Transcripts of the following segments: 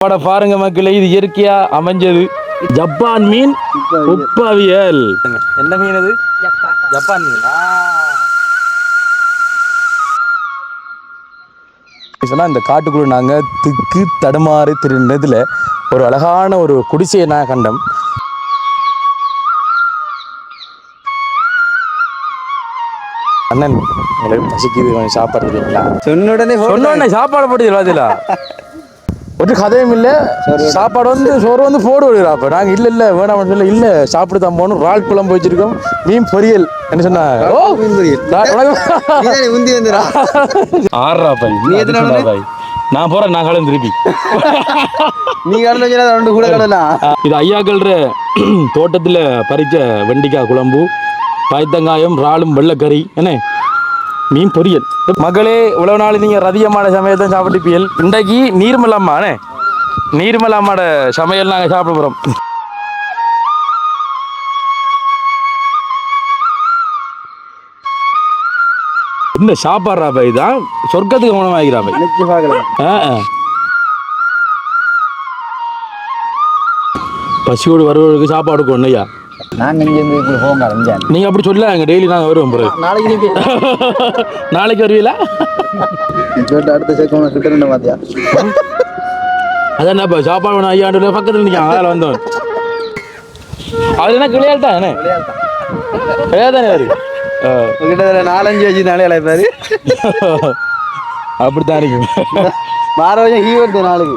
பாருங்க மக்களே, இது இயற்கையா அமைஞ்சது ஜப்பான் மீன் உப்பவியல். என்ன மீன் அது? ஜப்பான் மீன். இந்த காட்டுக்குள்ள நாங்க திக்கு தடுமாறி திருநதுல ஒரு அழகான ஒரு குடிசையை நான் கண்டோம். அண்ணன் உங்களுக்கு பசிக்குது, கொஞ்சம் சாப்பாடு தெரியுங்களா? சொன்ன சாப்பாடு போட்டு ஒரு கதையும் இல்லை. சாப்பாடு வந்து சோறு வந்து போடு விடுறா. அப்போ நாங்கள் இல்லை வேணாம் சொல்ல இல்லை சாப்பிட்டு தான் போகணும். இறால் குழம்பு வச்சிருக்கோம், மீன் பொரியல். என்ன சொன்னா ஆறா பாய் நான் போறேன். நான் கலந்து திருப்பி நீ கடந்து கூட கடலாம். இது ஐயாக்கள்ற தோட்டத்தில் பறிச்ச வெண்டிக்காய் குழம்பு, பயத்தங்காயம், இறாலும் வெள்ளைக்கறி, என்ன மீன் பொரியல். மகளே, உழவு நாள் நீங்கள் ரதியமான சமையல் தான் சாப்பிட்டுப்பியல். இன்றைக்கு நீர்மலம்மாண்ணே, நீர்மலம்மாட சமையல் நாங்கள் சாப்பிட போகிறோம். இந்த சாப்பாடுறா பை தான் சொர்க்கத்துக்கு கவனமாகிறா பை. பசியோடு வருவதற்கு சாப்பாடு கொண்டையா நீங்க அப்படி சொல்ல டெய்லி நாங்க வருவோம். நாளைக்கு வருவீங்களா? அதான் சாப்பாடு ஐயாண்டு பக்கத்துல நிற்காங்க, அதில் வந்தோம். அது என்ன கிளியால் தானே தானே வரு கிட்டத்தட்ட 4-5 வச்சு நாளே அழைப்பாரு. அப்படித்தான் இருக்கும். மாறவங்க ஹீவர்டு நாளுக்கு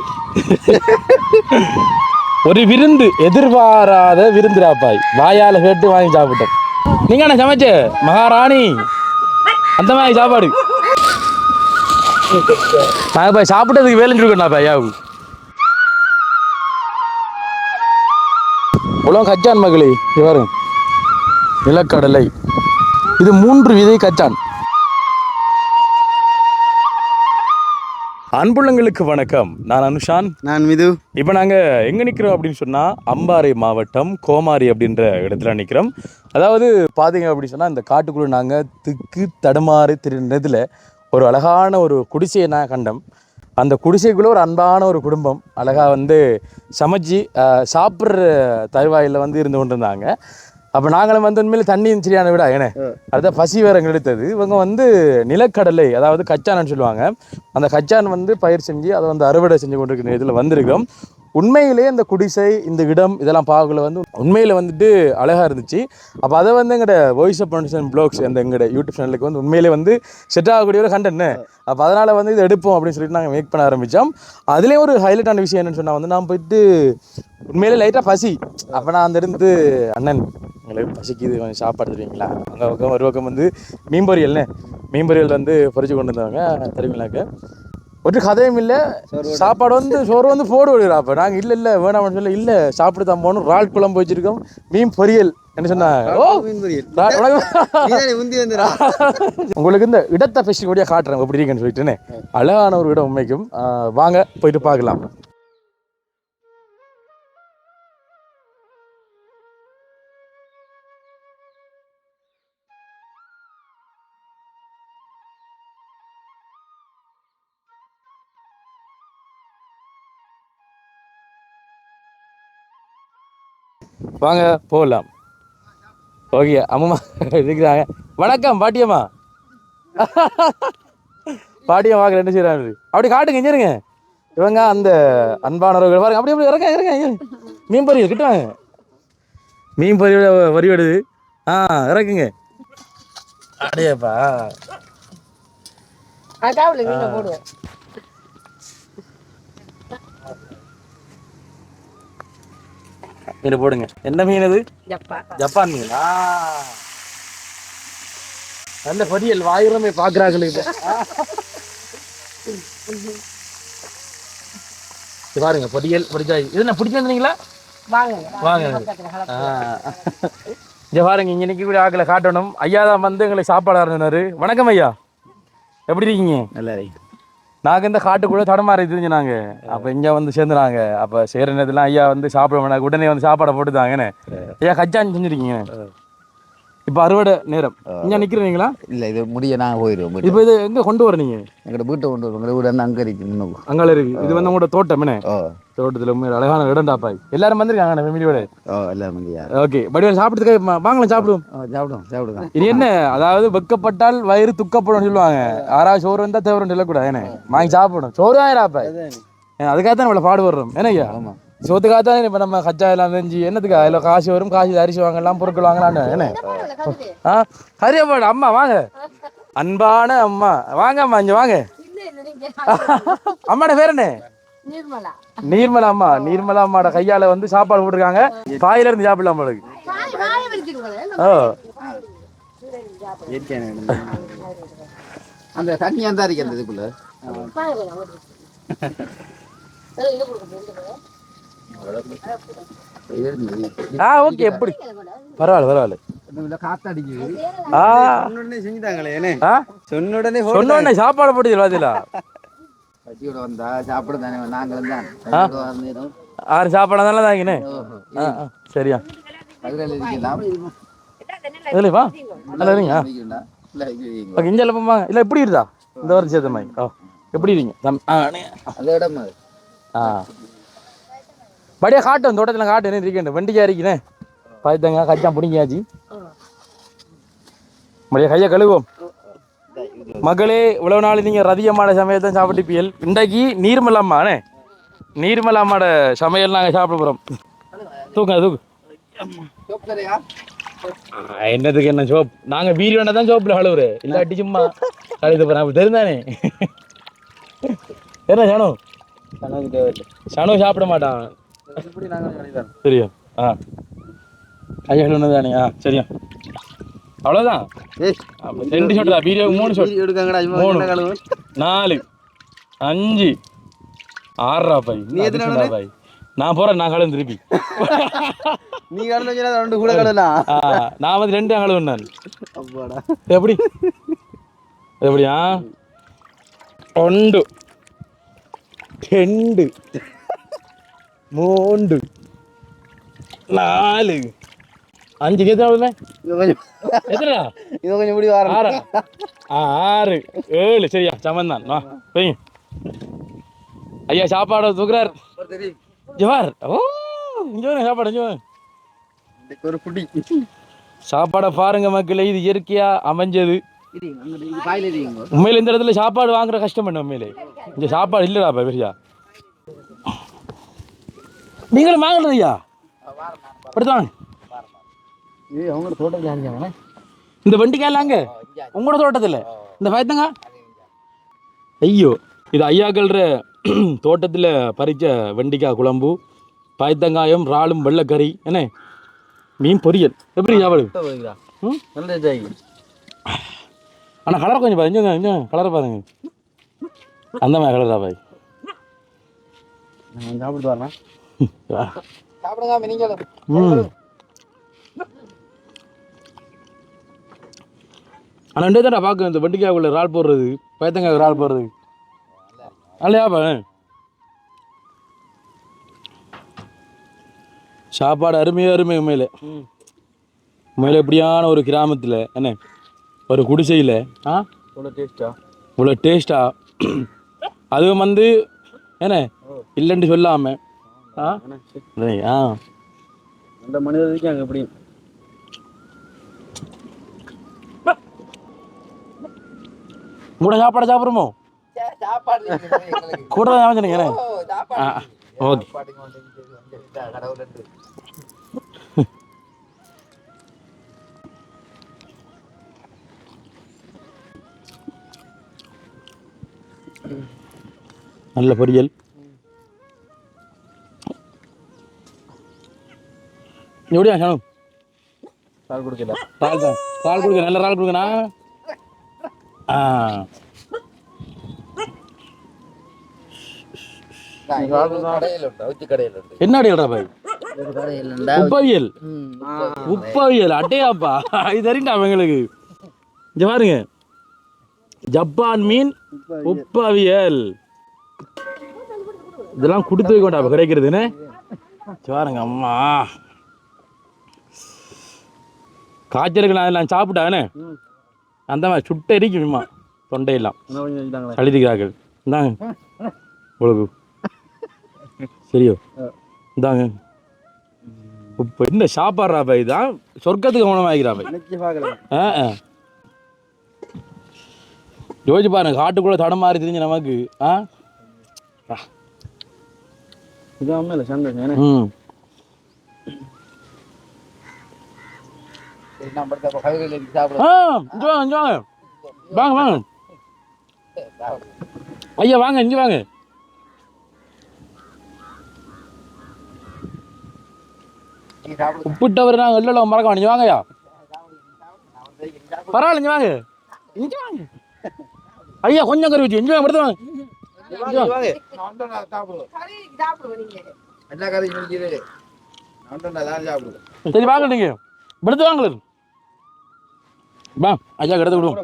ஒரு விருந்து, எதிர்பாராத விருந்துராப்பாய். வாயால கேட்டு வாங்கி சாப்பிட்டோம். நீங்க என்ன சமைச்ச மகாராணி? அந்த மாதிரி சாப்பாடு நாங்க போய் சாப்பிட்டதுக்கு வேலைஞ்சிருக்கோம். ஐயாவு உலகம் கச்சான் மகளே, பாருங்க நிலக்கடலை. இது 3 விதை கச்சான். அன்புள்ளங்களுக்கு வணக்கம். நான் அனுஷான். நான் மிது. இப்போ நாங்கள் எங்கே நிற்கிறோம் அப்படின்னு சொன்னால் அம்பாறை மாவட்டம் கோமாரி அப்படின்ற இடத்துல நிற்கிறோம். அதாவது பார்த்தீங்க அப்படின்னு சொன்னால் இந்த காட்டுக்குள்ளே நாங்கள் திக்கு தடுமாறி திருநதில் ஒரு அழகான ஒரு குடிசையை நான் கண்டோம். அந்த குடிசைக்குள்ளே ஒரு அன்பான ஒரு குடும்பம் அழகாக வந்து சமைச்சு சாப்பிட்ற தருவாயில் வந்து இருந்து கொண்டு இருந்தாங்க. அப்போ நாங்களும் வந்து உண்மையிலே தண்ணி சரியான விடா ஏன்னா அதுதான் பசி வேற எடுத்தது. இவங்க வந்து நிலக்கடலை, அதாவது கச்சான்னு சொல்லுவாங்க, அந்த கச்சான் வந்து பயிர் செஞ்சு அதை வந்து அறுவடை செஞ்சு கொண்டிருக்கிற இதில் வந்திருக்கிறோம். உண்மையிலே இந்த குடிசை, இந்த இடம், இதெல்லாம் பார்க்கல வந்து உண்மையில் வந்துட்டு அழகாக இருந்துச்சு. அப்போ அதை வந்து எங்களோட வாய்ஸ் ஆஃப் ப்ரொடக்ஷன் ப்ளாக்ஸ் அந்த எங்களோட யூடியூப் சேனலுக்கு வந்து உண்மையிலே வந்து செட் ஆகக்கூடிய ஒரு கண்டென்ட். அப்போ அதனால் வந்து இதை எடுப்போம் அப்படின்னு சொல்லிட்டு நாங்கள் மேக் பண்ண ஆரம்பித்தோம். அதுலேயும் ஒரு ஹைலைட்டான விஷயம் என்னென்னு சொன்னால் வந்து நான் போயிட்டு உண்மையிலே லைட்டாக பசி. அப்போ நான் அந்த இருந்து அண்ணன் உங்களுக்கு பசிக்குது, கொஞ்சம் சாப்பாடு தருவீங்களா? அங்கே பக்கம் ஒரு பக்கம் வந்து மீன் பொரியல்னு மீன் பொரியல் வந்து பொறிச்சு கொண்டு வந்தவங்க தெரியுங்களாக்க. ஒரு கதையும் இல்லை. சாப்பாடு வந்து சோறு வந்து போடு விடுறா. அப்போ நாங்கள் இல்லை வேணாம்னு சொல்ல இல்லை சாப்பிட்டு தான் போகணும். இறால் குழம்பு வச்சிருக்கோம், மீன் பொரியல். என்ன சொன்னாங்க? உங்களுக்கு இந்த இடத்தை ஃபெஸ்ட் கூடிய காட்டுறேன் எப்படி இருக்குன்னு சொல்லிட்டுன்னு. அழகான ஒரு இடம் உண்மைக்கும். வாங்க போயிட்டு பார்க்கலாம். வாங்க போகலாம். ஓகே, அம்மா இருக்கிறாங்க. வணக்கம் பாட்டியம்மா. பாட்டியம் வாங்க என்ன செய்யறாரு அப்படி காட்டுங்க, இஞ்சிருங்க. இவங்க அந்த அன்பானவர்கள் பாருங்க. அப்படி இறங்க மீன் பொரியல் கிட்டுவாங்க. மீன் பொரியல் வரிவடுது. இறக்குங்க. அப்படியேப்பா மீன் போடுங்க. என்ன மீன் அது? ஜப்பான் மீன். நல்ல பொரியல் வாயுமே பாக்குறாங்களுக்கு. பாருங்க பொரியல் பொரிச்சா. இது என்ன பிடிச்சிருந்தீங்களா? வாங்க. இங்க பாருங்க, இங்க நிக்க கூட ஆக்கல காட்டணும். ஐயா தான் வந்து எங்களை சாப்பாடு இருந்தாரு. வணக்கம் ஐயா, எப்படி இருக்கீங்க? நல்லா இருக்கு. நாங்கள் இந்த காட்டுக்குள்ளே தடமாறி தெரிஞ்சுனாங்க. அப்போ இங்கே வந்து சேர்ந்துனாங்க. அப்போ சேர நேரத்துலாம் ஐயா வந்து சாப்பிட வேணாம், உடனே வந்து சாப்பாடை போட்டுதாங்கண்ணே. ஐயா கச்சான் செஞ்சுருக்கீங்க. இப்போ அறுவடை நேரம் இங்கே நிற்கிறீங்களா? இல்லை இது முடிய நாங்கள் போயிடுவோம். இப்போ இது எங்கே கொண்டு வரீங்க? எங்கள்கிட்ட வீட்டை கொண்டு வருவோம். எங்கள் வீடு வந்து அங்கே இருக்கு இன்னும். அங்கே இருக்கு. இது வந்து உங்களோட தோட்டம் என்ன? தோட்டத்தில் உண்மையில அழகான இடம்டாப்பாய். எல்லாரும் வந்திருக்காங்க ஃபேமிலியோட. எல்லாரும் வந்து. ஓகே வடிவேல் சாப்பிட்றதுக்கு வாங்கலாம், சாப்பிடுவோம். சாப்பிடுவோம். இது என்ன, அதாவது வெக்கப்பட்டால் வயிறு துக்கப்படும் சொல்லுவாங்க. யாராவது சோறு வந்தால் தேவரம் சொல்லக்கூடாது. என்ன வாங்கி சாப்பிடும். சோறு ஆயிராப்பாய். அதுக்காக தான் நம்மளை பாடுபடுறோம். ஏனையா சோத்துக்காக தான் இப்போ நம்ம கச்சா எல்லாம் செஞ்சு என்னத்துக்கு அதில் காசு வரும், காசு அரிசி வாங்கலாம், பொருட்கள் வாங்கலான்னு. என்ன ஹரியாபாடு அம்மா வாங்க, அன்பான அம்மா வாங்க அம்மா, இங்கே வாங்க. அம்மாட பேர் என்ன? நீர்மலா அம்மா. நீர்மலா அம்மாட கையால வந்து சாப்பாடு போட்டுருக்காங்க. பாயில இருந்து சாப்பிடலாம் நம்மளுக்கு. அந்த தண்ணி அந்த இருக்கு அந்த இதுக்குள்ள. ஓகே எப்படி பரவாயில்ல. சொன்ன சாப்பாடு போட்டு வந்தா சாப்பிட தானே நாங்களும் தான். ஆறு சாப்பாடு தானே தாங்கினே. சரியா இதுலவா இல்லைங்க. இங்கே இல்லைப்பா இல்லை எப்படி இருந்தா இந்த வாரம் சேர்த்த மாதிரி. எப்படி இருக்கீங்க? படியா காட்டும் தோட்டத்தில் காட்டு என்ன இருக்கேன் வண்டிக்கா இருக்கேன். பாய்த்தாங்க கச்சா பிடிங்கியாச்சு. மடியா கையை கழுவோம். மகளே இவ்வளவு நாள் நீங்கள் ரதியம்மாட சமையல் தான் சாப்பிட்டுப்பியல். இன்றைக்கு நீர்மலாம்மாண்ணே, நீர்மலாம்மாட சமையல் நாங்கள் சாப்பிட போகிறோம். தூக்கு என்னதுக்கு என்ன சோப்? நாங்கள் வீடு வேணா தான் சோப்பில் அழுவுரு, இல்லாட்டி சும்மா கழுது போகிறேன் தெரிந்தானே. என்ன சனு சனு சாப்பிட மாட்டான். சரியா கையில் ஒன்று தானே. சரியா அவ்வளோதான். 2 ஷாட் தான் வீடியோ. 3 ஷாட் 3 4 5 6 பாய். நான் போறேன். நான் கழுவு திருப்பி. நீ கழுவு 2 கூட கழுவலாம். நான் வந்து 2 கழுவு. நான் எப்படி எப்படியா 1 2 3 4 5 எத்தனை எத்தனை 6 7. சரியா சமந்தான் வா போய். ஐயா சாப்பாடு தூக்குறார் ஜவார். ஓ இங்கே சாப்பாடு ஒரு புடி சாப்பாடை பாருங்க மக்களே. இது இயற்கையா அமைஞ்சது. உண்மையில இந்த இடத்துல சாப்பாடு வாங்குற கஷ்டம் என்ன? உண்மையிலே இந்த சாப்பாடு இல்லடா பெரியா. நீங்களும் வாங்கல ஐயா அப்படித்தான். அவங்களோட தோட்டத்தில் இந்த வண்டிக்காலாங்க உங்களோட தோட்டத்தில் இந்த பயத்தங்க. ஐயோ இது ஐயாக்கள்ற தோட்டத்தில் பறித்த வெண்டிக்காய் குழம்பு, பயத்தங்காயம், இறாலும், வெள்ளைக்கறி, என்ன மீன் பொரியல். எப்படி சாப்பாடு? ஆனால் கலரை கொஞ்சம் பாருங்க, இன்னும் கலரை பாருங்க. அந்த மாதிரி கலரா பாய். சாப்பிட்டு வரேன். சாப்பிடுங்க நீங்களும். ஆனால் 2 தானே பார்க்க இந்த வெண்டிக்காய்க்குள்ள இறால் போடுறது, பயத்தங்காய் இறால் போடுறது அல்லையாப்பா. சாப்பாடு அருமை உண்மையில. உண்மையில எப்படியான ஒரு கிராமத்தில் என்ன ஒரு குடிசையில் இவ்வளோ டேஸ்டா அதுவும் வந்து என்ன இல்லைன்னு சொல்லாமல் அந்த மனிதருக்கு அங்கே எப்படி கூட சாப்பாடு சாப்பிடுமோ? கூட சொன்னீங்க. ஓகே நல்ல பொரியல். எப்படியா சனு? பால் கொடுக்கல. பால் கொடுக்க நல்ல இறால் கொடுக்கண்ணா. என்ன அடையல்றா பாய்? உப்பவியல். உப்பவியல் அட்டையாப்பா, இது தெரியுண்டா அவங்களுக்கு. இங்க பாருங்க, ஜப்பான் மீன் உப்பவியல். இதெல்லாம் கொடுத்து வைக்கொண்டா கிடைக்கிறதுன்னு பாருங்க. அம்மா காய்ச்சலுக்கு நான் சாப்பிட்டானே அந்த மாதிரி சுட்ட எரிக்குமா தொண்டையெல்லாம் அழுதிக்கிறார்கள் இந்தாங்க உங்களுக்கு சரியோ இந்தாங்க இப்போ என்ன சாப்பாடுறா பை தான் சொர்க்கத்துக்கு கவனமாகிறா பை யோசிச்சு பாருங்க காட்டுக்குள்ள தடம் மாறி தெரிஞ்சு நமக்கு இல்லை சந்தோஷம் ம் இங்க வாங்க வாங்க ஐயா வாங்க இங்க வாங்க உப்பிட்டவர் நாங்கள் இல்லை மறக்க வேண்டிய வாங்கய்யா பரவாயில்ல இங்க வாங்க இங்க வாங்க ஐயா கொஞ்சம் கறி வச்சு இங்க வாங்க வாங்க சரி வாங்க நீங்க எடுத்து வாங்க வா ஐயா எடுத்து விடுவோம்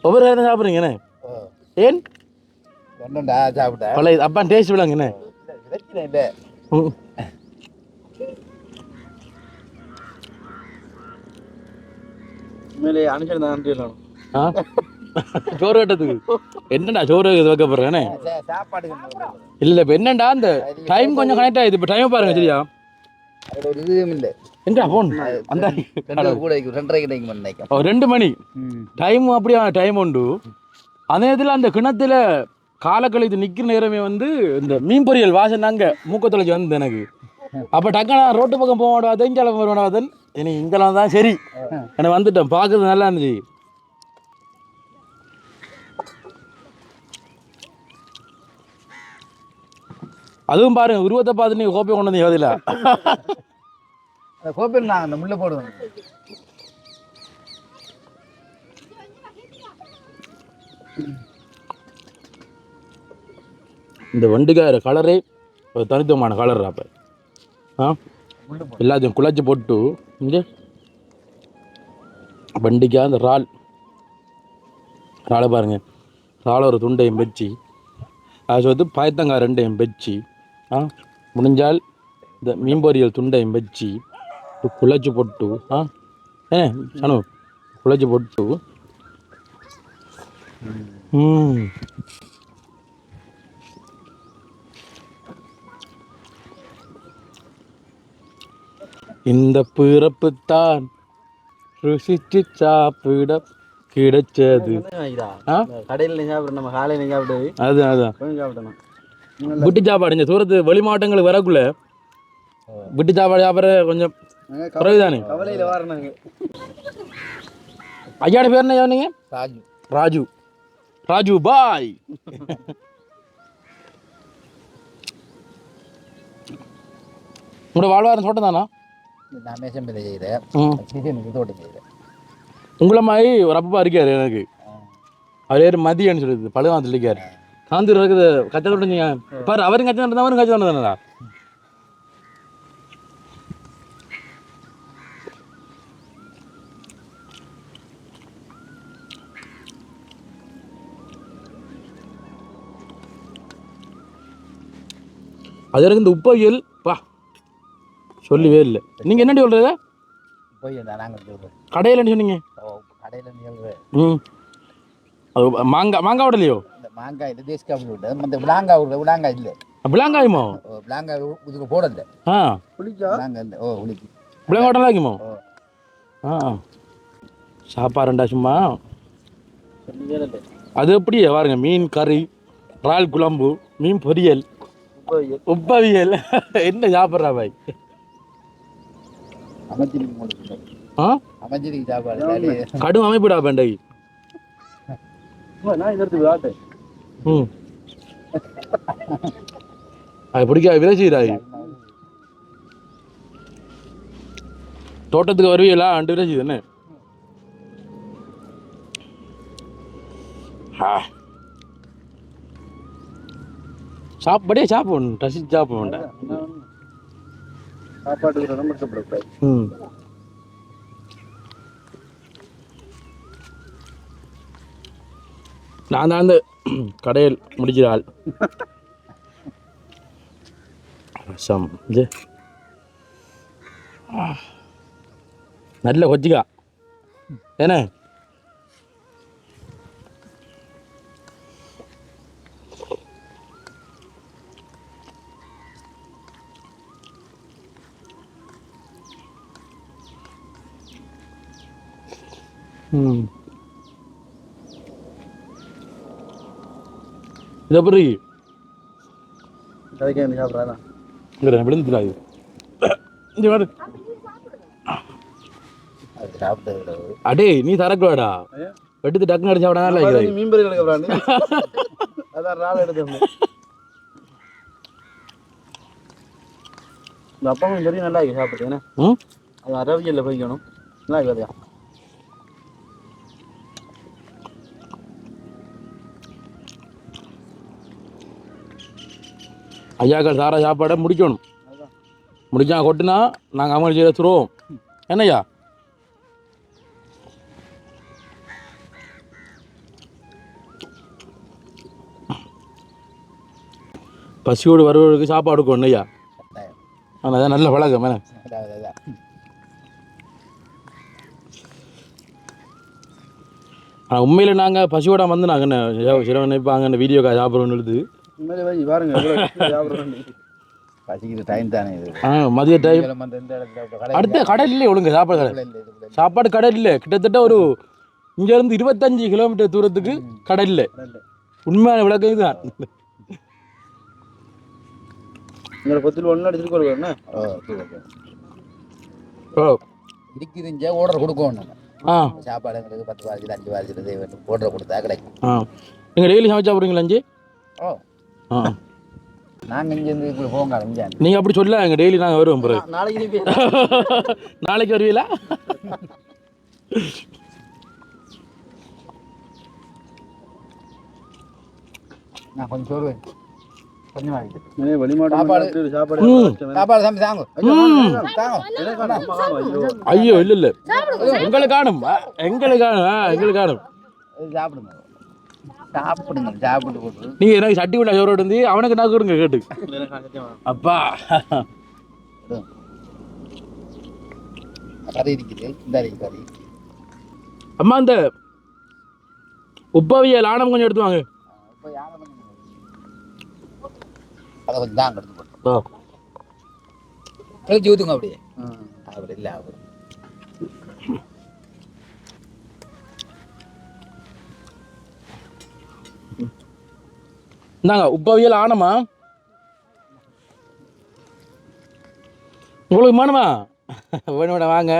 ஒவ்வொரு நேரம் சாப்பிட்றீங்க ஏன் பழைய அப்பா டேஸ்ட் விடாங்க என்ன சோறு கட்டத்துக்கு என்னடா சோறு வைக்க போறேன் இல்ல இப்ப என்னடா அந்த டைம் கொஞ்சம் கனெக்ட் ஆயிடுது இப்ப டைம் பாருங்க சரியா எங்கடா போன் அந்த 2 மணி டைம் அப்படியா டைம் உண்டு அதே இதில் அந்த கிணத்துல காலக்கழித்து நிற்கிற நேரமே வந்து இந்த மீன் பொரியல் வாசனை அங்கே மூக்கத்தொலைச்சி வந்து எனக்கு அப்போ டக்குனு ரோட்டு பக்கம் போக மாட்டாது இங்கெல்லாம் வருவானாதன் இனி இங்கெல்லாம் தான் சரி எனக்கு வந்துட்டேன் பார்க்கறது நல்லா இருந்துச்சு அதுவும் பாருங்க உருவத்தை பார்த்து நீங்க கோப்பை கொண்டு வந்து யோதில கோப்பையில் நாங்கள் அந்த முள்ளை போடுவோம் இந்த வண்டிக்கார கலரே ஒரு தனித்துவமான கலர் அப்போ எல்லாத்தையும் குழச்சி போட்டு இங்கே வண்டிக்கா அந்த இறாலை பாருங்க இறாலை ஒரு துண்டையும் வச்சு அது வந்து பாயத்தங்காய் 2 வச்சு முடிஞ்சால் இந்த மீன் பொரியல் துண்டையும் வச்சு குழச்சி போட்டு சனு குழச்சி போட்டு இந்த பிறப்பு தான் ருசிச்சு சாப்பிட கிடைச்சது கடையில் சாப்பிட்ற நம்ம காலையில் சாப்பிட்டது அதான் சாப்பிட்டோம் விட்டு சாப்பாடு இந்த தூரத்து வெளி மாவட்டங்களுக்கு வரக்குள்ள விட்டு சாப்பாடு சாப்பிட்ற கொஞ்சம் குறைவுதானே கவலையில் வரணுங்க ஐயாவோட பேர் என்ன சொன்னீங்க ராஜு ராஜு பாய் உங்களோட வாழ்வாரம் தோட்டம் தானா நான் மேசம்பில் செய்கிறேன் தோட்டம் செய்கிறேன் உங்களை மாதிரி ஒரு அப்பா இருக்காரு எனக்கு அவர் பேர் மதியன்னு சொல்லுது பழுவாந்தில் இருக்காரு காந்தூர் இருக்குது கச்சை தோட்டம் பாரு அவரும் கச்சை தோட்டம் அவரும் கச்சை தோட்டம் தானடா அது எனக்கு இந்த உப்பவியல் பா சொல்லவே இல்லை நீங்கள் என்னடி சொல்கிறத கடையில் என்ன சொன்னீங்க அது மாங்காய் விடலையோ மாங்காய் இது தேசிக்காய் விட்டு மற்ற விளாங்காய் விளாங்காய் இல்லை விளாங்காயுமோ விளாங்காய் இதுக்கு போடல விளாங்காய் உளிக்கு விளாங்காய் விட்டலாம் இருக்குமோ சாப்பாடுண்டா சும்மா அது எப்படியே பாருங்க மீன் கறி இறால் குழம்பு மீன் பொரியல் உப்பவியல் என்ன சாப்பிட்றா பாய் கடும் அமைப்புடா பேண்டை அது பிடிக்கா விரைச்சிக்கிறாய் தோட்டத்துக்கு வருவீங்களா அண்டு விரைச்சி தானே சாப்பாடே சாப்பிடணும் ரசிச்சு சாப்பிட வேண்டாம் நான் தான் அந்த கடையில் முடிக்கிற ஆள் ரசம் இது நல்ல கொச்சிக்கா ஏண்ணே இது எப்படி கதைக்கு என்ன சாப்பிட்றாதா இங்கே விழுந்துடாது இங்கே வாரு அது சாப்பிட்டது அடே நீ தரக்கூடாடா எடுத்து டக்குன்னு அடிச்சா விட நல்லா இருக்குது மீன் பறி கிடக்குறாண்டு அதான் ராள் எடுத்து இந்த அப்பாவும் பெரிய நல்லா இருக்கு சாப்பிட்டு ஏன்னா ம் அது அரவியலில் போய்க்கணும் நல்லா இருக்குதுயா ஐயாக்கள் சார சாப்பாடை முடிக்கணும் முடிச்சா கொட்டுனா நாங்கள் அவங்க செய்ய துருவோம் என்னய்யா பசியோடு வருவதற்கு சாப்பாடு கொடுக்கணும் ஐயா ஆனால் அதான் நல்ல பழக்கம் என்ன அதான் ஆனால் உண்மையில் நாங்கள் பசியோட வந்து நாங்கள் என்ன சிலவன் இப்போ அங்கே வீடியோ சாப்பிட்றோன்னு எழுது உண்மையிலே வை பாருங்க எவ்வளோ சாப்பிட்றாண்டு பசிக்கிற டைம் தானே இது மதிய டைம் வந்து இந்த இடத்துல அடுத்த கடல் இல்லை ஒழுங்கு சாப்பாடு கடை சாப்பாடு கடை இல்லை கிட்டத்தட்ட ஒரு இங்கேருந்து 25 கிலோமீட்டர் தூரத்துக்கு கடை இல்லை உண்மையான விளக்கம் இதுதான் உங்களை பத்தில் ஒன்று அடிச்சுட்டு கொடுக்குறேண்ணே ஓ இருக்குதுங்க ஆர்டர் கொடுக்கணும் நம்ம ஆ சாப்பாடு எங்களுக்கு 10 வாரிச்சு 5 வாரிச்சு ஆர்டர் கொடுத்தா கிடைக்கும் ஆ நீங்கள் டெய்லி சமைச்சா போகிறீங்களா அஞ்சு ஓ ஆ நாங்கள் இங்கேருந்து இப்படி போங்க இங்கே நீங்கள் அப்படி சொல்ல எங்கள் டெய்லி நாங்கள் வருவோம் பிறகு நாளைக்கு நீ நாளைக்கு வருவீங்களா நான் கொஞ்சம் சொல்லுவேன் கொஞ்சம் வாங்கிட்டு வெளிமாட்டு சாப்பாடு. சாப்பாடு சாப்பாடு சமைச்சு தாங்க தாங்க ஐயோ இல்லை இல்லை எங்களுக்கு காணும் எங்களுக்கு காணும் எங்களுக்கு காணும் சாப்பிடுங்க சாப்பிடுங்க சாப்பிட்டு போட்டு நீங்கள் எனக்கு சட்டி உள்ள சோறு இருந்து அவனுக்கு நான் கொடுங்க கேட்டு அப்பா கறி இருக்குது இந்த கறி அம்மா அந்த உப்பவியல் ஆணம் கொஞ்சம் எடுத்து வாங்க இப்போ யாரை அதை கொஞ்சம் தாங்க எடுத்து போட்டு ஆ கழிச்சு ஊற்றுங்க அப்படியே அவர் இல்லை அவர் இந்தாங்க உப்பவியல் ஆனமா உங்களுக்கு வேணுமா வேணும் வாங்க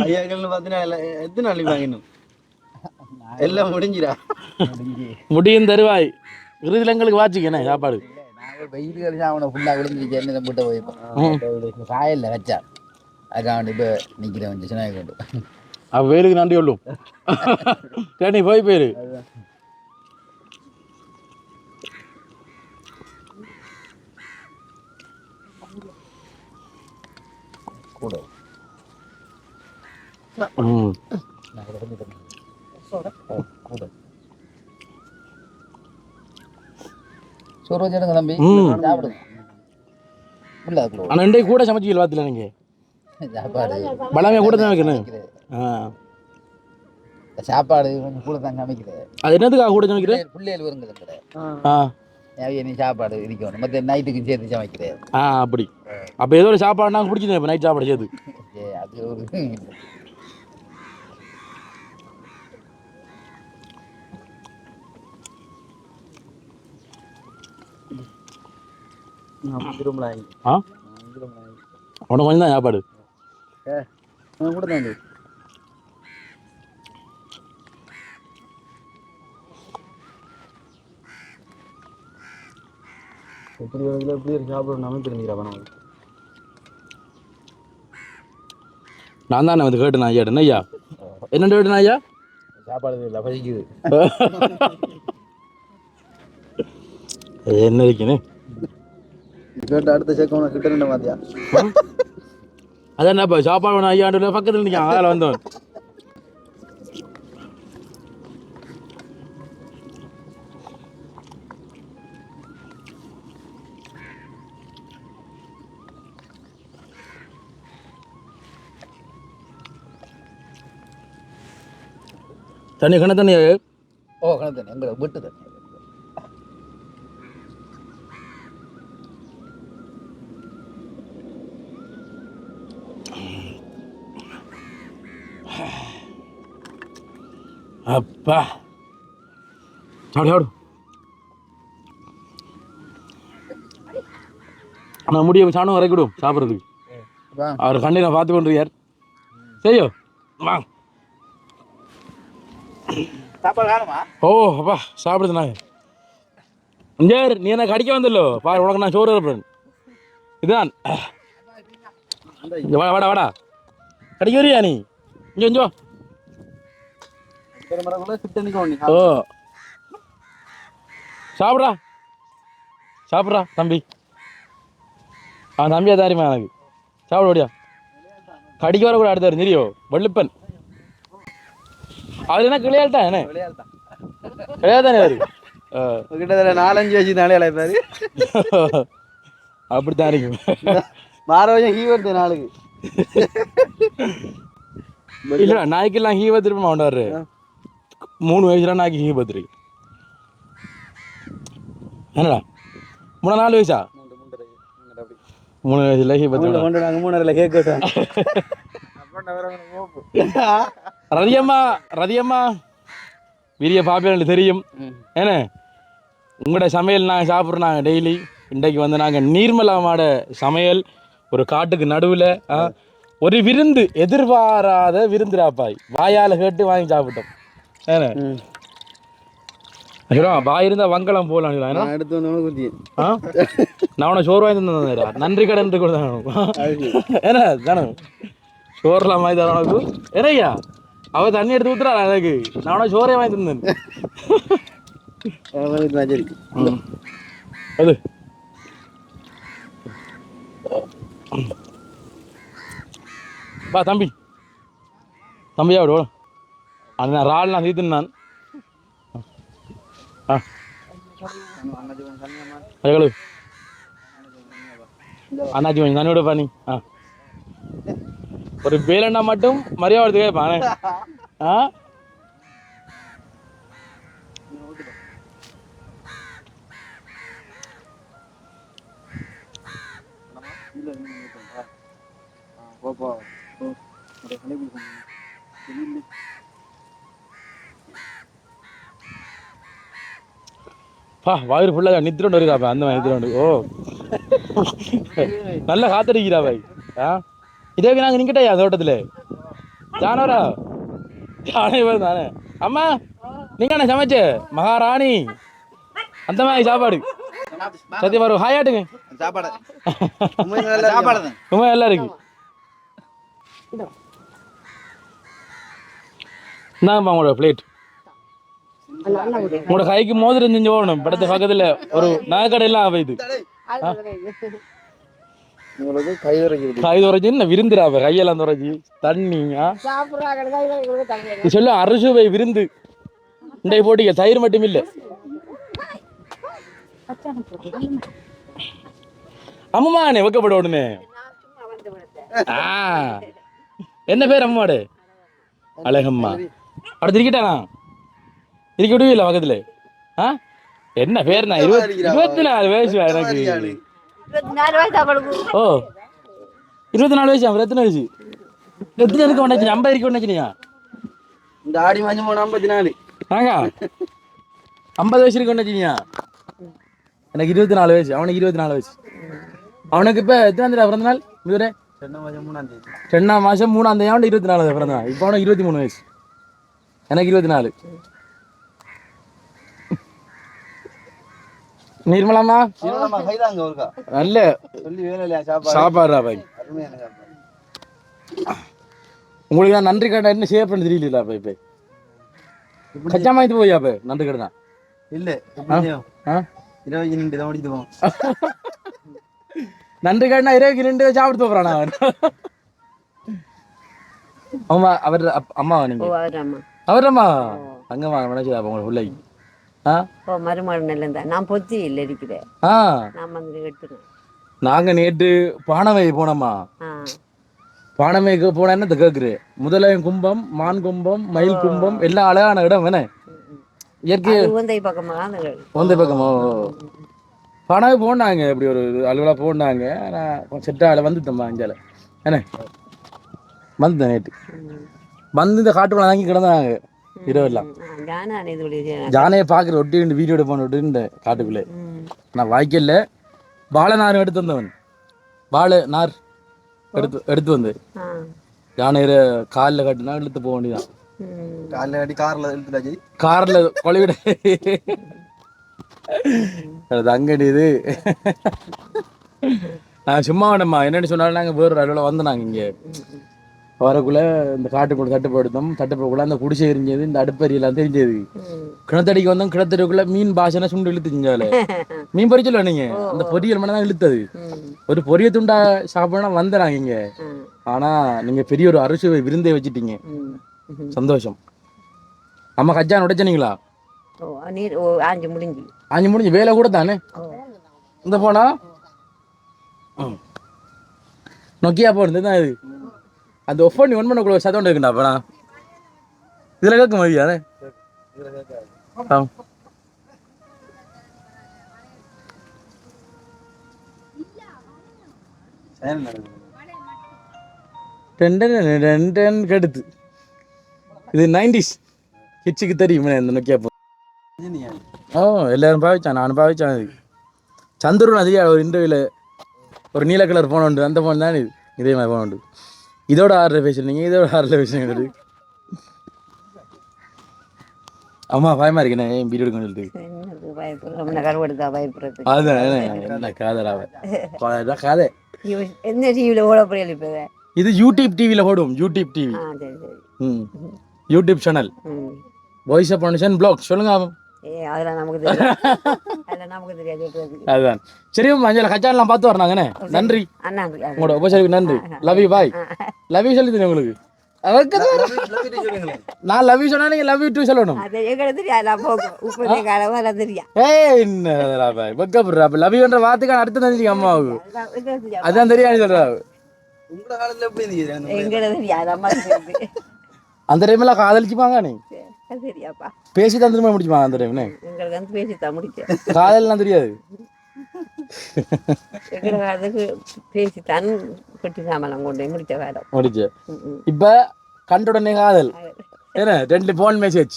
ஐயாக்கள்னு பார்த்தீங்கன்னா எத்தனை நாளைக்கு வாங்கிடணும் எல்லாம் முடிஞ்சிடா முடியும் தருவாய் இறுதியில் எங்களுக்கு வாச்சிக்கண்ணே சாப்பாடு நாங்கள் வெயில் கழிச்சு அவனை ஃபுல்லாக விழுந்துருச்சு என்ன போட்டு போயிருப்போம் காயல்ல வச்சா அதுக்காக இப்போ நிற்கிறேன் கொஞ்சம் சின்ன கொண்டு அப்போ வேலுக்கு நன்றி சொல்லும் கேட்டி போய் போயிரு கூட கூட சோறு வச்சுடுங்க தம்பி சாப்பிடுங்க இல்லை அதுக்குள்ள ஆனால் இன்றைக்கு கூட சமைச்சிக்கல பார்த்துல நீங்கள் சாப்பாடு பலாமே கூட தான் வைக்கணும் சாப்பாடு கொஞ்சம் கூட தான் சமைக்கிறேன் அது என்னதுக்காக கூட சமைக்கிறேன் பிள்ளைகள் வருங்க கடை ஆ நீ சாப்பாடு இருக்கணும் மற்ற நைட்டுக்கு சேர்த்து சமைக்கிறேன் அப்படி அப்போ ஏதோ ஒரு சாப்பாடு நாங்கள் பிடிச்சிருந்தேன் இப்போ நைட் சாப்பாடு சேர்த்து அது ஒரு திரும்பல ஆ உனக்கு கொஞ்சம் தான் சாப்பாடு கூட தான் எப்படி எப்படி சாப்பிடணும் நமக்கு தெரிஞ்சுக்கிறா பணம் நான் தானே வந்து கேட்டேன் ஐயா என்ன ஐயா என்ன கேட்டேன் ஐயா சாப்பாடு இல்லை பசிக்குது என்ன இருக்குன்னு கேட்டு அடுத்த சேர்க்கணும் கிட்ட ரெண்டு மாதிரியா அதான் இப்போ சாப்பாடு வேணும் ஐயாண்டு பக்கத்தில் நிற்கான் அதில் வந்தவன் தண்ணி கிண தண்ணி ஓ கிணத்து தண்ணி எங்களை விட்டு தண்ணி அப்பா சாப்பிடு சாப்பிடு நான் முடிய சாணம் இறக்கிவிடும் சாப்பிட்றதுக்கு அவர் கண்ணில் பார்த்து கொண்டிருக்கார் செய்யோ வா சாப்பாடு காணுமா ஓ அப்பா சாப்பிடுது நான் இங்கே நீ என்ன கடிக்க வந்தല്ലോ பாரு உனக்கு நான் சோறு இருப்பேன் இதுதான் இங்கே வாடா வாடா வாடா கடிக்க வரியா நீ இங்கே இஞ்சோ ஓ சாப்பிட்றா சாப்பிட்றா தம்பி தம்பியா தாரிமா எனக்கு சாப்பிட முடியா கடிக்க வர கூட அடுத்தாரு தெரியும் வள்ளுப்பன் அவர் என்ன கிளையாள்தான் என்ன கிளையாதானே அவரு கிட்டத்தட்ட 4-5 வயசு நாளே அழைப்பாரு அப்படித்தான் இருக்கும் மாற வயசம் ஹீ வருது நாளுக்கு இல்ல நாய்க்கெல்லாம் ஹீ பத்திருப்பா கொண்டாரு 3 வயசுல நாய்க்கு ஹீ பத்திருக்கு என்னடா 3-4 வயசா 3 வயசுல ஹீ பத்திரம் நாங்கள் 3.5 கேட்க ரதியம்மா வீரிய பாப்பேன் தெரியும் ஏன உங்களோட சமையல் நாங்கள் சாப்பிட்றோம் நாங்கள் டெய்லி இன்றைக்கு வந்து நாங்கள் நீர்மலமாட சமையல் ஒரு காட்டுக்கு நடுவில் ஒரு விருந்து எதிர்பாராத விருந்துராப்பாய் வாயால் கேட்டு வாங்கி சாப்பிட்டோம் ஏன வாய் இருந்தால் வங்கலம் போகலாம் எடுத்து வந்து நான் உன சோறு வாங்கி தந்தேன்டா நன்றி கடன் கொடுத்தாங்க ஏன்னா தானே சோறுலாம் வாங்கி தரேன் உனக்கு ஏனையா அவ தண்ணி எடுத்து ஊத்துறா எனக்கு நான் உன சோறே வாங்கி தந்தேன் அது பா தம்பி தம்பியா விடு அது நான் ரால் நான் தீத்துன்னு நான் அழகு அண்ணாச்சி கொஞ்சம் தண்ணி விடுப்பா நீ ஒரு பேலண்ணா மட்டும் மரியாதை கேட்பானே வாயிறு ஃபுல்லாக நித்திரோண்டு வருதாப்பா அந்த மாதிரி நித்திரோண்டு ஓ நல்லா காத்தடிக்கிறா பாய் இதே நாங்கள் நிற்கிட்டயா தோட்டத்தில் ஜானவரா ஜானே தானே அம்மா நீங்கள் என்ன சமைச்ச மகாராணி அந்த மாதிரி சாப்பாடு சத்தியம் வரும் ஹாயாட்டுங்க சாப்பாடு உண்மை எல்லாம் இருக்கு இந்தாங்கப்பா உங்களோட பிளேட் உங்களோட கைக்கு மோதிரம் செஞ்சு போகணும் படத்து பக்கத்தில் ஒரு நகைக்கடையெல்லாம் வைது கை துறைச்சி என்ன விருந்துடாப்ப கையெல்லாம் துறைச்சி தண்ணிங்க சொல்ல அரிசுவை விருந்து இண்டை போட்டிக்க தயிர் மட்டும் இல்லை அம்மானே வைக்கப்பட உடனே என்ன பேர் அம்மாடு அழகம்மா அடுத்து இருக்கட்டானா இருக்க விடுவில்ல பக்கத்துல என்ன பேர் நான் 24 வயசு எனக்கு ஓ 24 வயசு அவர் எத்தனை வயசு எத்தனை இருக்க வேண்டாச்சு 50 இருக்க வேண்டாச்சுனியா இந்த ஆடி மாசம் 54 நாங்க 50 வயசு இருக்க வேண்டாச்சுனியா எனக்கு 24 வயசு அவனுக்கு 24 வயசு அவனுக்கு இப்போ எத்தனை பிறந்த நாள் இதுவரை 2 மாதம் 3ஆம் தேதி அவனுக்கு 24 பிறந்த நாள் இப்போ அவனுக்கு 23 வயசு எனக்கு 24 நிர்மலாமா நல்ல சாப்பாடுறா பாய் உங்களுக்கு நான் நன்றி கடை என்ன ஷேர் பண்ண தெரியல அப்ப இப்ப கச்சா மாய்த்து போய் அப்ப நன்றி கடை தான் இல்ல நன்றி கடனா 22 சாப்பிட்டு போறானா அவன் அம்மா அவர் அம்மாவா நீங்க அவரம்மா அங்கம்மா நினைச்சதா உங்களை பிள்ளை மருமகன் இல்லைந்தா நான் பொத்தி இல்லை இருக்கிறேன் நான் வந்து எடுத்துறேன் நாங்க நேற்று பானவை போனோமா பானமேக்கு போனா என்ன கேக்குது முதலையும் கும்பம் மான் கும்பம் மயில் கும்பம் எல்லாம் அழகான இடம் என்ன இயற்கை அது உந்தை பக்கமா வந்த பக்கமோ பானாவே போனாங்க இப்படி ஒரு அலுவலாக போனாங்க ஆனால் செட்டாக வந்துட்டோம்மா அஞ்சால என்ன வந்துட்டேன் நேற்று வந்து இந்த காட்டுக்குள்ள வாங்கி கிடந்தாங்க இரவெல்லாம் ஜானையை பார்க்குற ஒட்டி ரெண்டு வீடியோ எடுப்பான் ஒட்டு காட்டுக்குள்ளே நான் வாய்க்கல வாழை நார் எடுத்து வந்தவன் வாழை நார் எடுத்து வந்து யானை காலில் கட்டினா இழுத்து போக வேண்டியதான் காலைல அடி கார்ல இழுத்துட்டாச்சு கார்ல கொலைவிட அங்கடி இது நான் சும்மா வேணம்மா என்னென்னு சொன்னாலும் நாங்கள் வேறு அளவில் வந்து நாங்கள் இங்கே வரக்குள்ள இந்த காட்டுக்குள்ள தட்டுப்படுத்தோம் தட்டுப்படக்குள்ள அந்த குடிசை எரிஞ்சது இந்த அடுப்பறியெல்லாம் தெரிஞ்சது கிணத்தடிக்கு வந்தோம் கிணத்தடிக்குள்ள மீன் பாசனை சுண்டு இழுத்துச்சால மீன் பொறிச்சல நீங்க அந்த பொரியல் மண்ணை தான் இழுத்தது ஒரு பொரிய துண்டா சாப்பிடலாம் வந்துறாங்க இங்க ஆனா நீங்க பெரிய ஒரு அரிசி விருந்தை வச்சுட்டீங்க சந்தோஷம் அம்மா கஜான் உடைச்சனீங்களா ஆஞ்சு முடிஞ்சு வேலை கூட தானே இந்த போனா நோக்கியா போனது தான் இது அந்த ஒஃப் பண்ணி ஒன் பண்ணக்குள்ள சத்தம் இருக்குண்டா அப்பனா இதில் கேட்க மாதிரியானே கெடுத்து இது 90s கிட்ஸுக்கு தெரியும் இந்த நோக்கியா போ எல்லாரும் பாவிச்சான் நானும் பாவிச்சான் அது சந்துருன்னு அதிகம் ஒரு இன்டர்வியூவில் ஒரு நீல கலர் ஃபோன் உண்டு அந்த ஃபோன் தான் இது இதே மாதிரி ஃபோன் உண்டு இதோட ஆர்டர் பேசுறீங்க இதோட ஆர்டர் பேசுறீங்க அம்மா பயமா இருக்கேன் என் வீடியோ எடுக்க சொல்லிட்டு அதுதான் என்ன காதலாவ காதை என்ன டிவியில் ஓட புரியல இது யூடியூப் டிவியில் ஓடும் YouTube TV YouTube channel voice of foundation block சொல்லுங்க அதெல்லாம் நமக்கு தெரியாது அதுதான் சரி மஞ்சள் கச்சான்லாம் பார்த்து வரணாங்கண்ணே நன்றி உங்களோட உபசரிப்பு நன்றி love you bye love you சொல்லி தரேன் உங்களுக்கு நான் லவ் யூ சொன்னா நீங்க லவ் யூ டூ சொல்லணும் லவ் யூன்ற வார்த்தைக்கான அர்த்தம் தெரிஞ்சு அம்மாவுக்கு அதான் தெரியாது சொல்றா அந்த டைம்ல காதலிச்சுப்பாங்க நீ பேசி தான் திரும்ப முடிச்சுப்பாங்க அந்த டைம்ல காதல்லாம் தெரியாது பேசித்தான் கட்டி சாமலாம் கொண்டு முடிச்ச காலம் முடிச்சு இப்ப கண்டுடனே காதல் ஏன்னா 2 போன் மெசேஜ்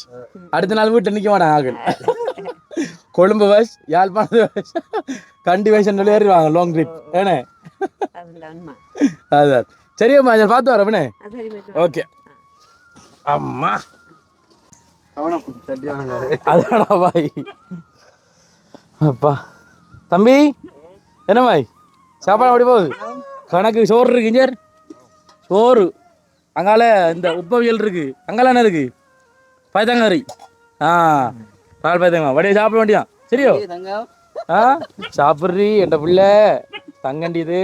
அடுத்த நாள் வீட்டு நிக்க மாட்டாங்க ஆகல் கொழும்பு பஸ் யாழ்ப்பாணம் பஸ் கண்டி வயசு ஏறிவாங்க லாங் ட்ரிப் ஏன்னா அதுதான் சரியம்மா பார்த்து வரப்பண்ணே ஓகே அம்மா அதாடா பாய் அப்பா தம்பி என்ன பாய் சாப்பாடு அப்படி போகுது கணக்கு சோறு இருக்கு இஞ்சர் சோறு அங்கால இந்த உப்பவியல் இருக்கு அங்கால என்ன இருக்கு பயத்தங்கறி பால் பயத்தங்க வடிய சாப்பிட வேண்டியதான் சரியோ சாப்பிட்றி என் பிள்ளை தங்கண்டி இது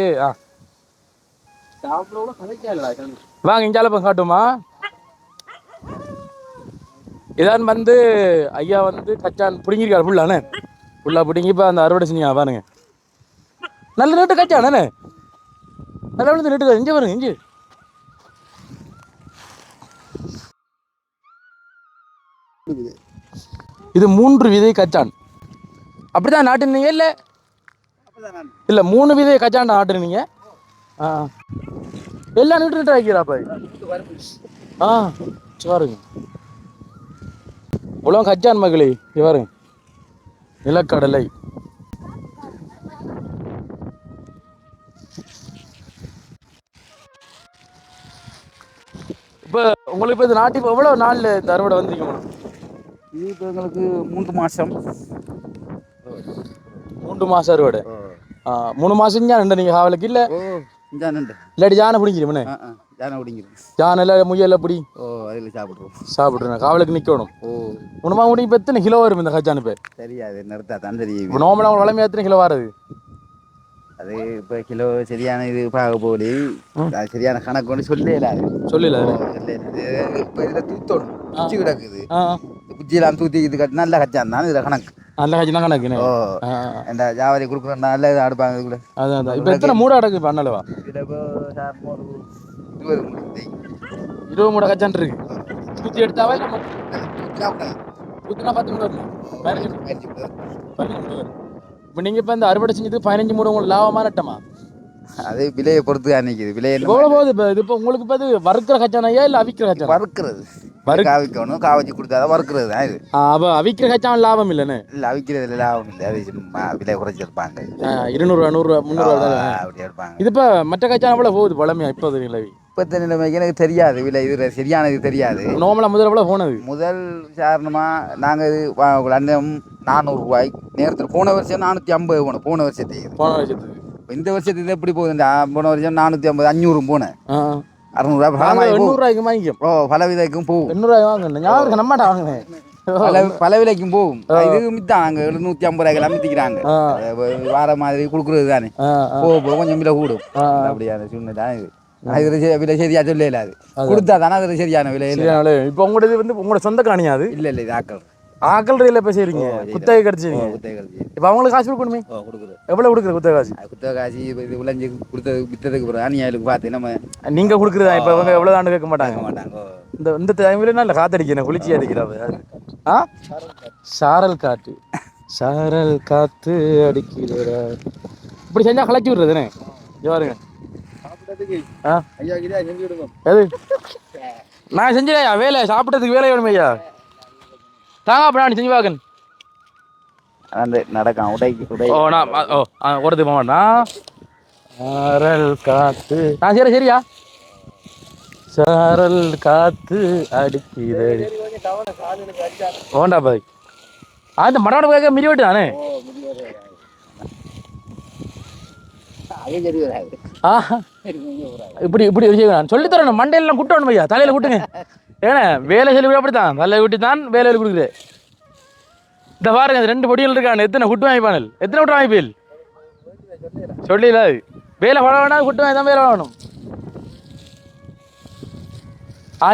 வாங்க இஞ்சால காட்டுமா இதான் வந்து ஐயா வந்து கச்சான் பிடிங்கிருக்காரு ஃபுல்லாண்ணே ஃபுல்லாக பிடிங்கி இப்போ அந்த அறுவடை செஞ்சீங்க பாருங்க நல்ல ரேட்டு கச்சானே நல்ல விழுந்து ரேட்டு இஞ்சி பாருங்க இஞ்சி இது 3 விதை கச்சான் அப்படிதான் நாட்டுனீங்க இல்லை இல்லை 3 விதை கச்சான் நாட்டுனீங்க எல்லாம் நீட்டு வைக்கிறா பாய் பாருங்க உலகம் கச்சான் மகளே பாருங்க நிலக்கடலை இப்போ உங்களுக்கு இப்போ இந்த நாட்டு இப்போ எவ்வளோ நாளில் இந்த அறுவடை வந்திருக்கீங்க இது இப்போ எங்களுக்கு 3 மாதம் 3 மாதம் அறுவடை 3 மாதம் தான் நீங்கள் காவலுக்கு இல்லை இல்லாட்டி ஜானை பிடிக்கிறோம்ண்ணே ஜானை பிடிங்கிறோம் ஜானை முயல் அப்படி அதில் சாப்பிட்றேன் காவலுக்கு நிற்கணும் 3 மாதம் முடியும் இப்போ எத்தனை கிலோ வரும் இந்த கச்சானு பேர் தெரியாது நிறுத்தா தான் தெரியும் இப்போ நார்மலாக அவங்க வளமையாக எத்தனை கிலோ வருது அது இப்போ கிலோ சரியான இது பார்க்க போலி சரியான கணக்கு கொண்டு சொல்லல இப்போ இதில் தூத்தோடும் குச்சி கிடக்குது குச்சியெல்லாம் தூத்தி இது கட்டி நல்ல கச்சான் தான் இதில் கணக்கு நல்ல கட்சி தான் கணக்கு இந்த ஜாவரி கொடுக்குறோம் நல்ல இது அடுப்பாங்க இதுக்குள்ள அதான் இப்போ எத்தனை மூட அடக்கு பண்ணலவா இதில் இப்போ 20 மூட கச்சான் இருக்கு. தூத்தி எடுத்தாவா இல்லை ஊற்றினா 10 மூட வரலாம். 15 மூட வரும். இப்போ நீங்கள் இப்போ இந்த அறுவடை செஞ்சது 15 மூட உங்களுக்கு லாபமா நட்டமா? அது விலையை பொறுத்து தான் நிற்கிது. விலை எவ்வளோ போகுது இப்போ? இது இப்போ உங்களுக்கு இப்போ இது வறுக்கிற கச்சானையா இல்லை அவிக்கிற கச்சானா? வறுக்கிறது. காவிக்கணும், காவச்சி கொடுத்தா வறுக்கிறது தான் இது. அப்போ அவிக்கிற கச்சான் லாபம் இல்லைன்னு? இல்லை அவிக்கிறது லாபம் இல்லை. அது சும்மா விலை குறைச்சிருப்பாங்க. 200 100 300 அப்படி எடுப்பாங்க. இது இப்போ மற்ற கச்சான் எவ்வளோ போகுது பழமையா இப்போ நிலவி? இப்போத்த நிலைமைக்கு எனக்கு தெரியாது விலை. இது சரியானது தெரியாது. நார்மலாக முதல் எவ்வளோ போனது? முதல் சாரணமாக நாங்கள் இது அண்ணன் 400 ரூபாய் நேரத்தில். போன வருஷம் 450 போனோம். போன வருஷத்துக்கு இந்த வருஷத்துக்கு எப்படி போகுது? போன வருஷம் 450 500 போனேன். 600 800 வாங்கிக்கும். பல விலைக்கும் போகும். 800 வாங்கினேன். ஞாபகம் நம்மாட்டா வாங்கினேன். பல விலைக்கும் போகும். இது மித்தான் நாங்கள் 750 ரூபாய்க்கு மித்திக்கிறாங்க. வார மாதிரி கொடுக்குறது தானே. போக கொஞ்சம் விலை கூடும். அப்படியான சூழ்நிலை தான் இது. இது விலை சரியா சொல்லல. அது கொடுத்தா தானே அது சரியான விலை. இப்போ உங்களோட வந்து உங்களோட சொந்த காணியாது? இல்லை இல்லை, இது ஆக்கள் ரயில இப்போ செய்றீங்க. குத்தகை கிடைச்சிங்க. இப்போ அவங்களுக்கு காசு கொடுக்கணுமே. கொடுக்குறது. எவ்வளோ கொடுக்குற குத்தகை காசு? குத்தகை காசு இது உழைஞ்சி கொடுத்தது விற்றதுக்கு பிறகு அநியாயலுக்கு பார்த்து நம்ம நீங்கள் கொடுக்குறதா? இப்போ அவங்க எவ்வளோ ஆண்டு கேட்க மாட்டாங்க. மாட்டாங்க. இந்த டைம்ல நல்ல காத்தடிக்கணும், குளிர்ச்சி அடிக்கிறாங்க. சாரல் காற்று, சாரல் காத்து அடிக்கிறா. இப்படி செஞ்சா கலக்கி விடுறதுனே. பாருங்க. எது நான் செஞ்சிடையா வேலை? சாப்பிட்டதுக்கு வேலை வேணும் ஐயா. தாங்க அப்ப நான் செஞ்சு பார்க்கணும். நடக்கும் உடை. ஓ நான் ஓரத்துக்கு போக மாட்டேன். சாரல் காத்து நான் சரி சரியா? சாரல் காத்து அடிக்கிறது. ஓண்டா பாய் அந்த மடவாட கேட்க மிரி வெட்டு தானே. இப்படி இப்படி விஷயம் சொல்லித்தரணும். மண்டையெல்லாம் குட்டணும் ஐயா. தலையில குட்டுங்க. ஏன்னா வேலை செலவு அப்படித்தான். தலையை விட்டு தான் வேலையில் கொடுக்குது. இந்த பாருங்க, அது 2 பொடிகள் இருக்கானு. எத்தனை குட்டு வாங்கிப்பானல்? எத்தனை விட்டு வாங்கிப்பீல் சொல்லல. வேலை பழ வேணாம், குட்டு வாங்கி தான் வேலை வேணும்.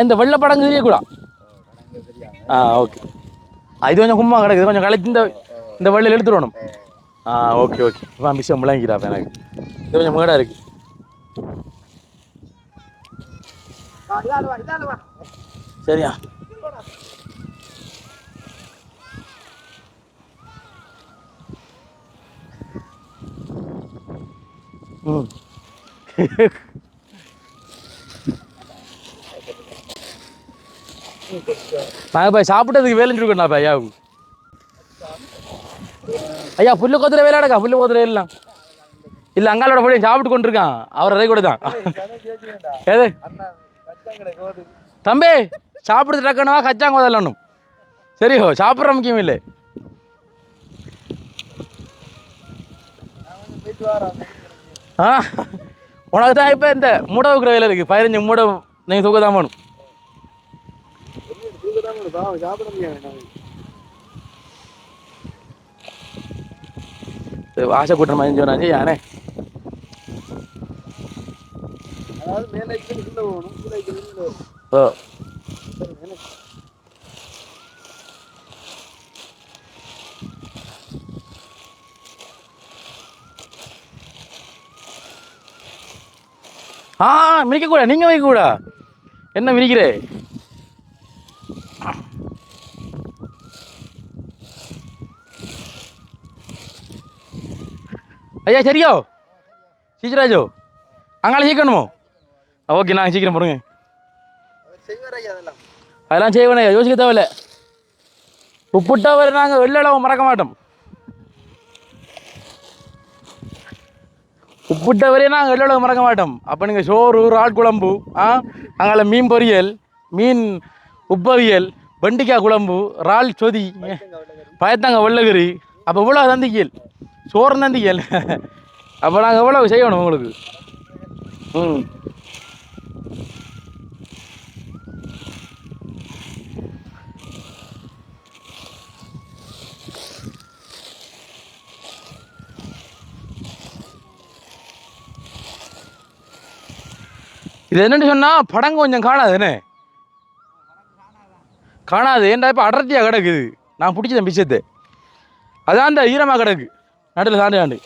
இந்த வெள்ளை படங்கு தெரியக்கூடா. ஓகே. இது கொஞ்சம் கும்மா கிடக்குது. கொஞ்சம் கழிச்சு இந்த வெள்ளையில் எடுத்துடணும். Okay okay. இப்போ மிஷம் முழங்கிறா. எனக்கு இது கொஞ்சம் மேடா இருக்கு. சரியா? நாங்கள் போய் சாப்பிட்டதுக்கு வேலை இருக்கோம். ஐயா ஐயா புல்லு கொத்துற வேலை அடக்கா. புல்லு கொத்துற எல்லாம் இல்லை. அங்காளோட போய் சாப்பிட்டு கொண்டிருக்கான். அவர் அதை கூட தான். எது தம்பி சாப்பிடுறது டக்குனவா கச்சாங்க அதெல்லாம் சரியோ? சாப்பிட்ற முக்கியம் இல்லை. உனக்கு தான் இப்போ இந்த மூட வைக்கிற வேலை இருக்குது. 15 மூட நீங்கள் தூக்க தான் வேணும். ஆசை கூட்டுற மாதிரி சொன்னாச்சு யானே. மிதிக்க கூட. நீங்க வைக்க கூட என்ன மிதிக்கிறே? ஐயா சரியோ? சீக்கிராஜோ அங்கால சீக்கணுமோ? ஓகே நாங்கள் சீக்கிரம் போடுங்க. அதெல்லாம் செய்வேன் ஐயா. யோசிக்க தேவையில்லை. உப்புட்டவரை நாங்கள் வெள்ளளவு மறக்க மாட்டோம். உப்புட்டவரே நாங்கள் வெள்ளளவு மறக்க மாட்டோம். அப்போ நீங்கள் சோறு, இறால் குழம்பு, அங்கால மீன் பொரியல், மீன் உப்பவியல், வெண்டிக்காய் குழம்பு, இறால் சொதி, பயத்தாங்க வெள்ளகரி. அப்போ இவ்வளோ தந்திக்கல், சோறு தந்திக்கல். அப்போ நாங்கள் எவ்வளோ செய்யணும் உங்களுக்கு? இது என்னன்னு சொன்னால் படங்க கொஞ்சம் காணாதுண்ணே. காணாது. ஏன்டா இப்போ அடர்த்தியாக கிடக்குது. நான் பிடிச்சதேன் பிச்சத்தை. அதான் அந்த ஈரமாக கிடக்கு நடுவில் சாண்டாண்டு.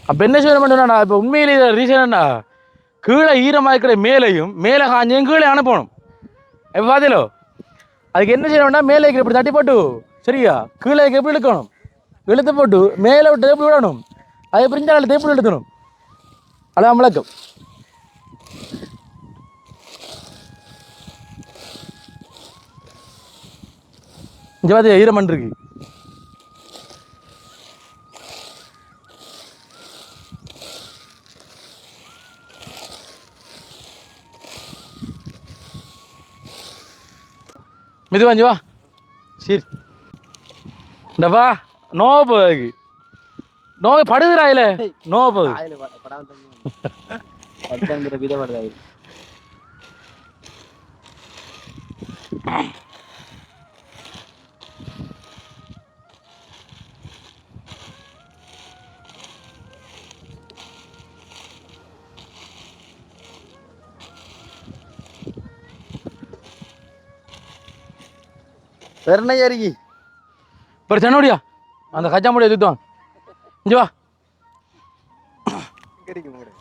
அப்போ என்ன செய்ய மாட்டேன்னா இப்போ உண்மையிலே ரீசன் என்ன? கீழே ஈரமாக இருக்கிற மேலையும் மேலே காஞ்சையும் கீழே அனுப்பணும். எப்போ பார்த்தீங்களோ அதுக்கு என்ன செய்யணும்னா மேலே இருக்கிற இப்படி தட்டி போட்டு சரியா கீழே இருக்க எப்படி இழுக்கணும், இழுத்து போட்டு மேலே விட்டு தேப்பி விடணும். அதை பிரிஞ்சாலும் தேப்பி இழுத்தணும். அதான் விளக்கம். இங்கே பார்த்து ஈரமண் இருக்கு. மெதுவா வா சரி இந்தப்பா நோவு நோவு படுதுறாயில நோவு வெறும் இப்போ சென்னோடியா அந்த கச்சா முடிய எடுத்துவான். இங்கே வா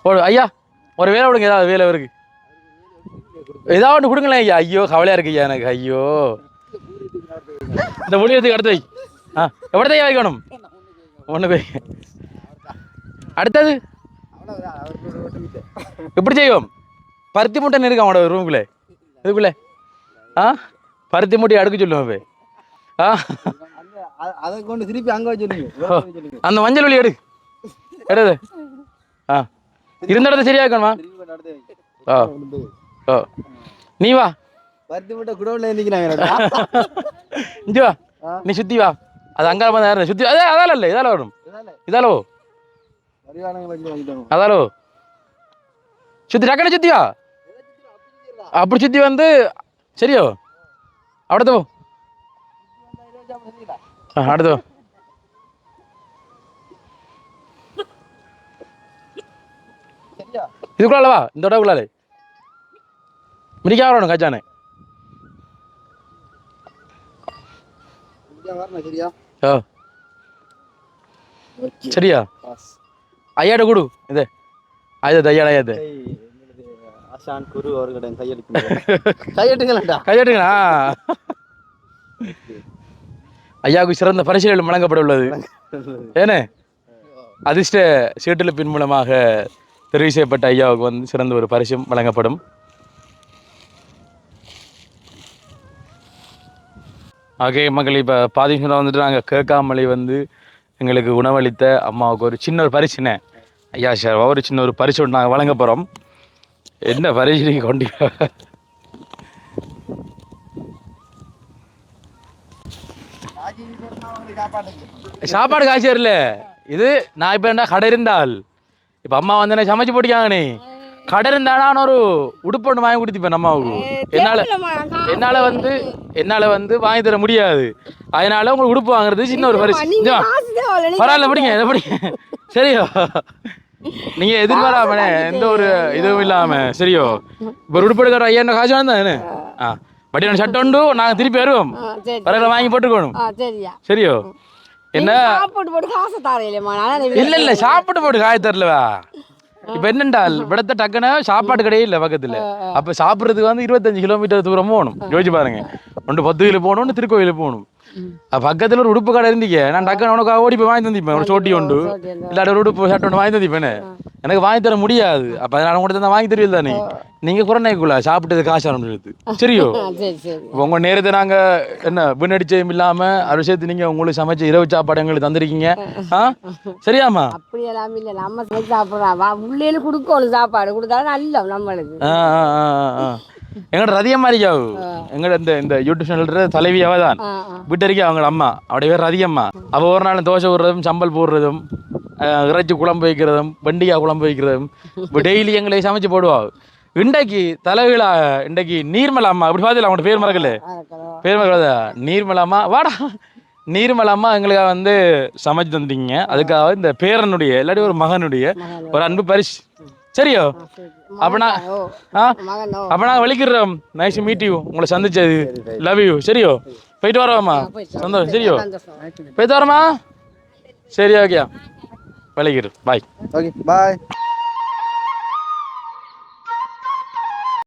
ஒரு ஐயா ஒரு வேலை விடுங்க. ஏதாவது வேலை இருக்கு ஏதாவது ஒன்று கொடுங்களேன் ஐயா. ஐயோ கவலையாக இருக்கு ஐயா எனக்கு. ஐயோ இந்த ஒளியத்துக்கு அடுத்து வை. எவ்வளோ ஐயா வைக்கணும் ஒன்று போய் அடுத்தது எப்படி செய்வோம்? பருத்தி மூட்டை இருக்கு அவனோட ரூமுக்குள்ளே இதுக்குள்ளே பருத்தி மூட்டையை அடுக்க சொல்லுவோம் போய். அதை கொண்டு திருப்பி அங்கே வச்சுருங்க. அந்த மஞ்சள் வழி எடுது இருந்த இடத்த சரியா இருக்கணுமா? நீ வா பருத்தி மூட்டை குடோன்ல இருந்துக்கிறாங்க. இஞ்சி வா நீ சுத்தி வா. அது அங்கே சுத்தி அதே அதால இல்லை இதால வரும். இதாலோ அதாலோ சுத்தி டக்குனு சுத்தி வா. அப்படி சுத்தி வந்து சரியோ அடுத்து அடுத்து இதுக்குள்ளவா இந்த இடக்குள்ளாலே மிடிக்கா வரணும் கச்சானே. சரியா ஐயாட்ட கூடு இது ஐயா ஐயா ஐயா ஆசான் குரு அவர்களிடம் கையெட்டுங்களா கையெட்டுங்களா. ஐயாவுக்கு சிறந்த பரிசுகள் வழங்கப்பட உள்ளது. ஏனே அதிர்ஷ்ட சீட்டுலப்பின் மூலமாக தெரிவு செய்யப்பட்ட ஐயாவுக்கு வந்து சிறந்த ஒரு பரிசும் வழங்கப்படும். ஆகே மக்கள் இப்போ பாதிஷனாக வந்துட்டு நாங்கள் கேட்காமலே வந்து எங்களுக்கு உணவளித்த அம்மாவுக்கு ஒரு சின்ன ஒரு பரிசுனே ஐயா சார் ஒரு சின்ன ஒரு பரிசு ஒன்று நாங்கள் வழங்க போகிறோம். என்ன பரிசு நீங்கள் கொண்டு சாப்பாடு காய்ச்சி வரல இது நான் இப்போ என்ன கடை இருந்தால் இப்போ அம்மா வந்து என்ன சமைச்சு போட்டிக்காங்கண்ணே கடை இருந்தானா ஒரு உடுப்பு ஒன்று வாங்கி கொடுத்துப்பேன் அம்மாவுக்கு. என்னால் வந்து வாங்கி தர முடியாது. அதனால உங்களுக்கு உடுப்பு வாங்குறது சின்ன ஒரு பரிசு. பரவாயில்ல படிங்க இதை படிங்க சரியோ. நீங்கள் எதிர்பாராமனே எந்த ஒரு இதுவும் இல்லாமல் சரியோ. இப்போ ஒரு உடுப்பு எடுக்கிற ஐயா காசு வேண்டாம். பட் எனக்கு சட்டை உண்டு நாங்கள் திருப்பி வருவோம் பரவாயில்ல வாங்கி போட்டுக்கணும் சரியோ. என்ன இல்லை இல்லை சாப்பிட்டு போட்டு காய தரலவா. இப்போ என்னென்றால் விடத்த டக்குன்னு சாப்பாடு கடையே இல்லை பக்கத்தில். அப்போ சாப்பிட்றதுக்கு வந்து 25 கிலோமீட்டர் தூரம் போகணும். யோசிச்சு பாருங்க. ஒன்று 10 கிலோ போகணும், ஒன்று திருக்கோயிலுக்கு போகணும். பக்கத்தில் ஒரு உடுப்பு கடை இருந்தீங்க நான் டக்குன்னு உனக்கு ஓடி போய் வாங்கி தந்திப்பேன். ஒரு சோட்டி உண்டு இல்லாட்ட ஒரு உடுப்பு சட்டை ஒன்று வாங்கி தந்திப்பேன்னு எனக்கு வாங்கி தர முடியாது. அப்போ அதனால கூட தான் வாங்கி தெரியல தானே. நீங்கள் குறைக்குள்ள சாப்பிட்டது காசு ஆரம்பிச்சு சரியோ. உங்கள் நேரத்தை நாங்கள் என்ன வீணடிச்சதும் இல்லாமல் அது விஷயத்து நீங்கள் உங்களுக்கு சமைச்ச இரவு சாப்பாடு எங்களுக்கு தந்திருக்கீங்க. சரியாம்மா அப்படி எல்லாம் இல்லை நம்ம சாப்பிட்றோம் உள்ளே கொடுக்கணும் சாப்பாடு கொடுத்தாலும் நல்ல நம்மளுக்கு. எங்களோட ரதியம் மாதிரியாவு எங்களோட இந்த யூடியூப் சேனல் தலைவியாவே தான் வீட்டு இருக்கே அவங்க அம்மா அவடைய பேர் ரதியம்மா. அவள் ஒரு நாள் தோசை விடுறதும் சம்பல் போடுறதும் இறைச்சி குழம்பு வைக்கிறதும் வெண்டிக்காய் குழம்பு வைக்கிறதும் இப்போ டெய்லி எங்களை சமைச்சு போடுவாள். இன்றைக்கு தலைவிழா இன்றைக்கு நீர்மலாம்மா அப்படி பார்த்துல அவங்களோட பேர் மறக்கல பேர் மறக்கல நீர்மலாம்மா வாடா நீர்மலாம்மா எங்களுக்காக வந்து சமைச்சு தந்தீங்க. அதுக்காக இந்த பேரனுடைய இல்லாட்டி ஒரு மகனுடைய ஒரு அன்பு பரிசு சரியோ. அப்பனா அப்பனா வலிக்கிறோம். நைஸ் மீட் யூ உங்களை சந்திச்சது லவ் யூ சரியோ. போயிட்டு வரோம்மா சந்தோஷம் சரியோ. போயிட்டு வரோமா சரி ஓகேயா வலிக்கிறோம் பாய். Okay bye.